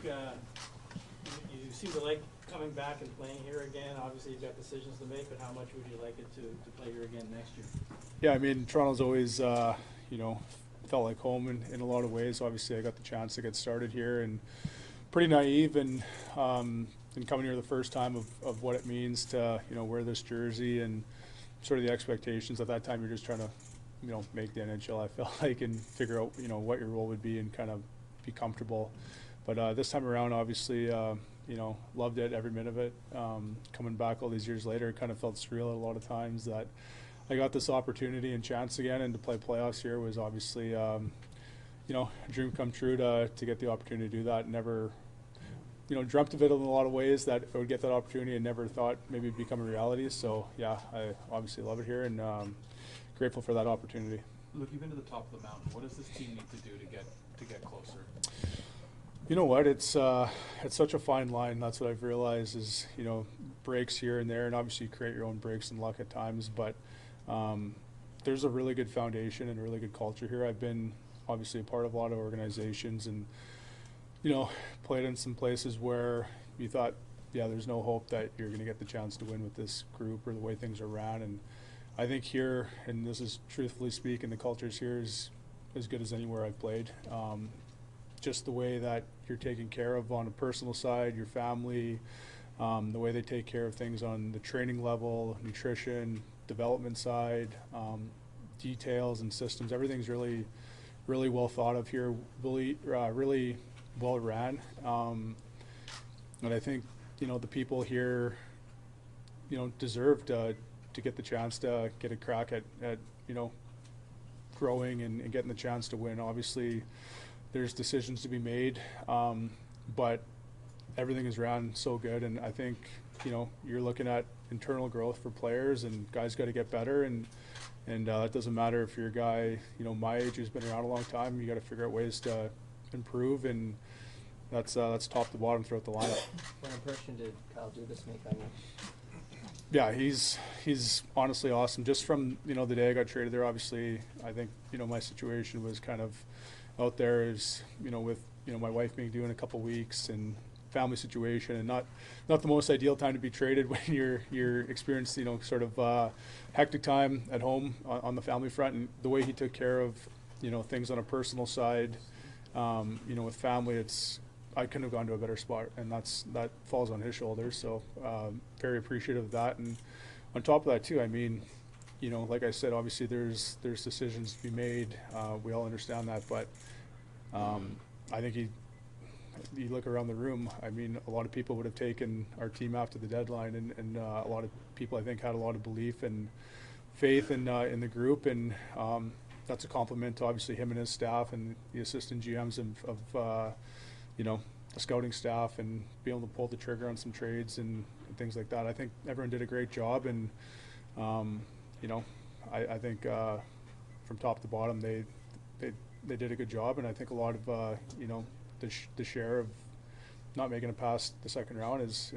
you seem to like coming back and playing here again? Obviously, you've got decisions to make, but how much would you like it to play here again next year? Yeah, I mean, Toronto's always, felt like home in a lot of ways. Obviously, I got the chance to get started here, and pretty naive and coming here the first time of what it means to, wear this jersey and sort of the expectations. At that time, you're just trying to, make the NHL, I felt like, and figure out, what your role would be and kind of be comfortable. But this time around, obviously, loved it, every minute of it. Coming back all these years later, it kind of felt surreal a lot of times that I got this opportunity and chance again, and to play playoffs here was obviously, a dream come true to get the opportunity to do that. Never, dreamt of it in a lot of ways that I would get that opportunity and never thought maybe it'd become a reality. So, yeah, I obviously love it here and grateful for that opportunity. Look, you've been to the top of the mountain. What does this team need to do to get closer? You know what? It's such a fine line. That's what I've realized is, breaks here and there, and obviously you create your own breaks and luck at times, but there's a really good foundation and a really good culture here. I've been obviously a part of a lot of organizations and, played in some places where you thought, yeah, there's no hope that you're going to get the chance to win with this group or the way things are ran. And I think here, and this is truthfully speaking, the culture's here is as good as anywhere I've played. Just the way that you're taken care of on a personal side, your family, the way they take care of things on the training level, nutrition, development side, details and systems. Everything's really, really well thought of here, really well ran. And I think, the people here, deserve to get the chance to get a crack at growing and getting the chance to win. Obviously, there's decisions to be made, but everything is ran so good, and I think you're looking at internal growth for players, and guys got to get better, and it doesn't matter if you're a guy my age who's been around a long time. You got to figure out ways to improve, and that's top to bottom throughout the lineup. What impression did Kyle Dubas make on you? Yeah, he's honestly awesome. Just from the day I got traded there, obviously I think my situation was kind of out there is with my wife being due in a couple weeks and family situation, and not the most ideal time to be traded when you're experiencing sort of hectic time at home on the family front. And the way he took care of things on a personal side, with family, I couldn't have gone to a better spot, and that falls on his shoulders. So very appreciative of that. And on top of that too, I mean, like I said, obviously there's decisions to be made. We all understand that, but I think you look around the room, I mean, a lot of people would have taken our team after the deadline, and a lot of people I think had a lot of belief and faith in the group, and that's a compliment to obviously him and his staff and the assistant GMs of the scouting staff, and be able to pull the trigger on some trades and things like that. I think everyone did a great job, and I think from top to bottom they did a good job, and I think a lot of the share of not making it past the second round is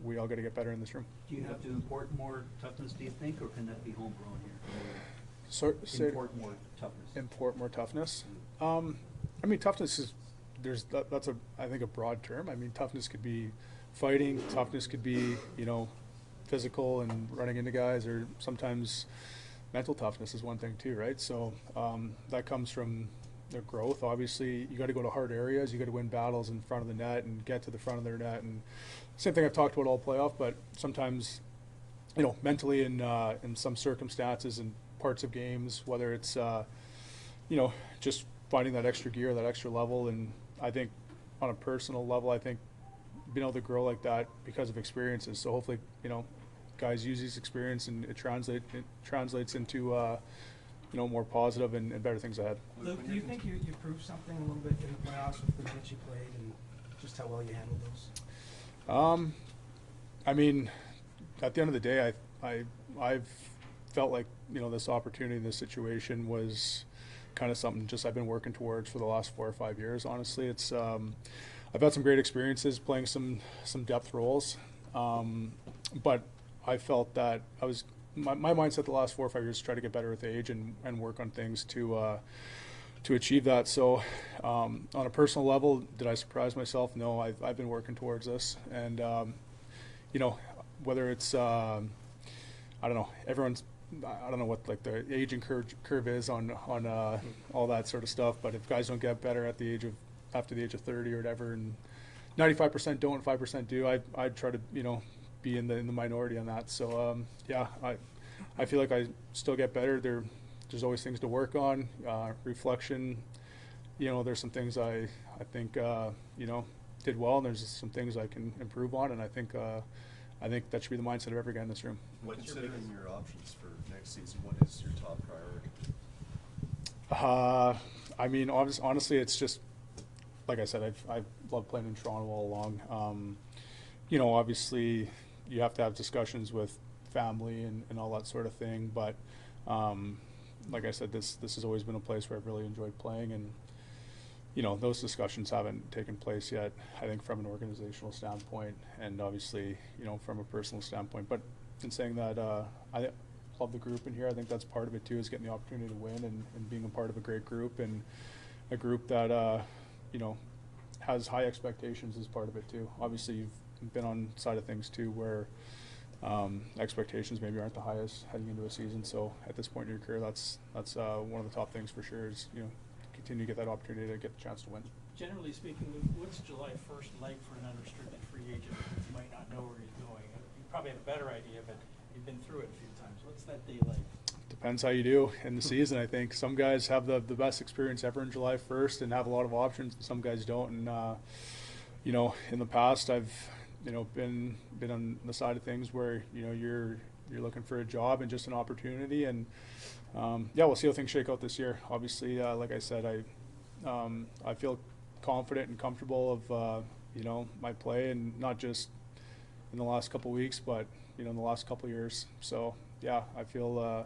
we all got to get better in this room. Do you have to import more toughness, do you think, or can that be homegrown here? Import more toughness. Import more toughness. I mean, toughness is that's I think a broad term. I mean, toughness could be fighting. Toughness could be physical and running into guys, or sometimes mental toughness is one thing too, right? So that comes from their growth. Obviously, you got to go to hard areas. You got to win battles in front of the net and get to the front of their net. And same thing I've talked about all playoff, but sometimes, mentally in some circumstances and parts of games, whether it's just finding that extra gear, that extra level. And I think on a personal level, I think being able to grow like that because of experiences. So hopefully, guys use these experience and it translates into more positive and better things ahead. Luke, do you think you proved something a little bit in the playoffs with the minutes you played and just how well you handled those? I mean, at the end of the day, I've felt like this opportunity, this situation was kind of something just I've been working towards for the last 4 or 5 years. Honestly, it's I've had some great experiences playing some depth roles, but I felt that my mindset the last 4 or 5 years to try to get better with age and work on things to to achieve that. So on a personal level, did I surprise myself? No, I've been working towards this, and you know, whether it's I don't know, I don't know what like the aging curve is on all that sort of stuff, but if guys don't get better after the age of 30 or whatever, and 95% don't, 5% do, I'd try to, you know, be in the minority on that. So yeah, I feel like I still get better. There's always things to work on. Reflection, you know, there's some things I think you know, did well, and there's some things I can improve on, and I think that should be the mindset of every guy in this room. Considering your options for next season, what is your top priority? I mean, honestly, it's just like I said, I've loved playing in Toronto all along. You know, obviously, you have to have discussions with family and all that sort of thing. But like I said, this has always been a place where I've really enjoyed playing, and you know, those discussions haven't taken place yet. I think from an organizational standpoint, and obviously, you know, from a personal standpoint. But in saying that, I love the group in here. I think that's part of it too, is getting the opportunity to win and being a part of a great group, and a group that you know, has high expectations as part of it too. Obviously, you've been on side of things too, where expectations maybe aren't the highest heading into a season. So at this point in your career, that's one of the top things for sure, is, you know, continue to get that opportunity to get the chance to win. Generally speaking, what's July 1st like for an unrestricted free agent who might not know where he's going? You probably have a better idea, but you've been through it a few times. What's that day like? Depends how you do in the season. I think some guys have the best experience ever in July 1st and have a lot of options, and some guys don't. And you know, in the past, I've, you know, been on the side of things where, you know, you're looking for a job and just an opportunity. And yeah, we'll see how things shake out this year. Obviously, like I said, I feel confident and comfortable of you know, my play, and not just in the last couple of weeks, but, you know, in the last couple of years. So yeah, I feel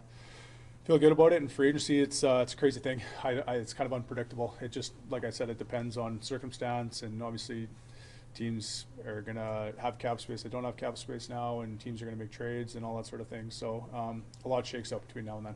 good about it. And free agency, it's a crazy thing. It's kind of unpredictable. It just, like I said, it depends on circumstance, and obviously teams are gonna have cap space. They don't have cap space now, and teams are gonna make trades and all that sort of thing. So a lot shakes out between now and then.